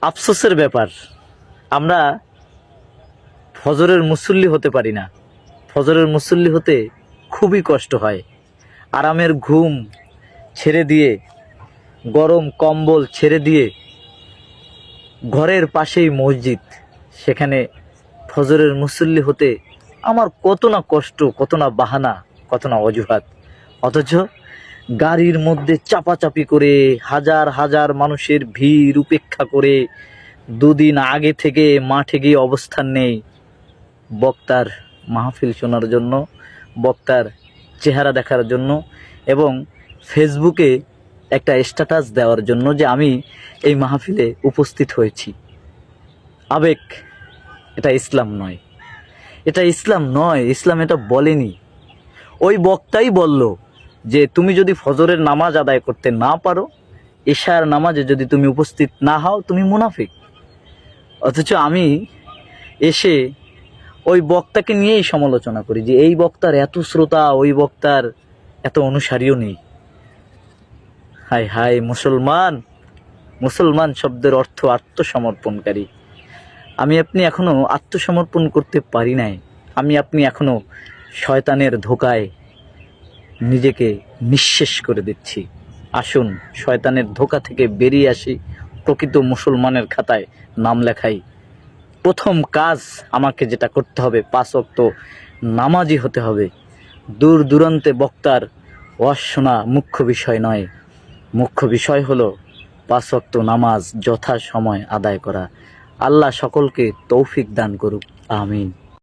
আফসোসের ব্যাপার, আমরা ফজরের মুসল্লি হতে পারি না। ফজরের মুসল্লি হতে খুবই কষ্ট হয়। আরামের ঘুম ছেড়ে দিয়ে, গরম কম্বল ছেড়ে দিয়ে, ঘরের পাশেই মসজিদ, সেখানে ফজরের মুসল্লি হতে আমার কত না কষ্ট, কত না বাহানা, কত না অজুহাত। অথচ গাড়ির মধ্যে চাপাচাপি করে, হাজার হাজার মানুষের ভিড় উপেক্ষা করে, দুদিন আগে থেকে মাঠে গিয়ে অবস্থান নেই বক্তার মাহফিল শোনার জন্য, বক্তার চেহারা দেখার জন্য এবং ফেসবুকে একটা স্ট্যাটাস দেওয়ার জন্য যে আমি এই মাহফিলে উপস্থিত হয়েছি। আবেগ, এটা ইসলাম নয়, এটা ইসলাম নয়। ইসলাম এটা বলেনি। ওই বক্তাই বলল যে তুমি যদি ফজরের নামাজ আদায় করতে না পারো, এশার নামাজে যদি তুমি উপস্থিত না হও, তুমি মুনাফিক। অথচ আমি এসে ওই বক্তাকে নিয়েই সমালোচনা করি যে এই বক্তার এত শ্রোতা, ওই বক্তার এত অনুসারীও নেই। হায় হায়, মুসলমান! মুসলমান শব্দের অর্থ আত্মসমর্পণকারী। আমি আপনি এখনো আত্মসমর্পণ করতে পারি নাই। আমি আপনি এখনো শয়তানের ধোকায় নিজেকে নিঃশেষ করে দিচ্ছি। আসুন শয়তানের ধোকা থেকে বেরিয়ে আসি, প্রকৃত মুসলমানের খাতায় নাম লেখাই। প্রথম কাজ আমাকে যেটা করতে হবে, 5 ওয়াক্ত নামাজি হতে হবে। দূর দূরান্তে বক্তার ওয়াজ শোনা মুখ্য বিষয় নয়। মুখ্য বিষয় হলো 5 ওয়াক্ত নামাজ যথা সময় আদায় করা। আল্লাহ সকলকে তৌফিক দান করুক। আমিন।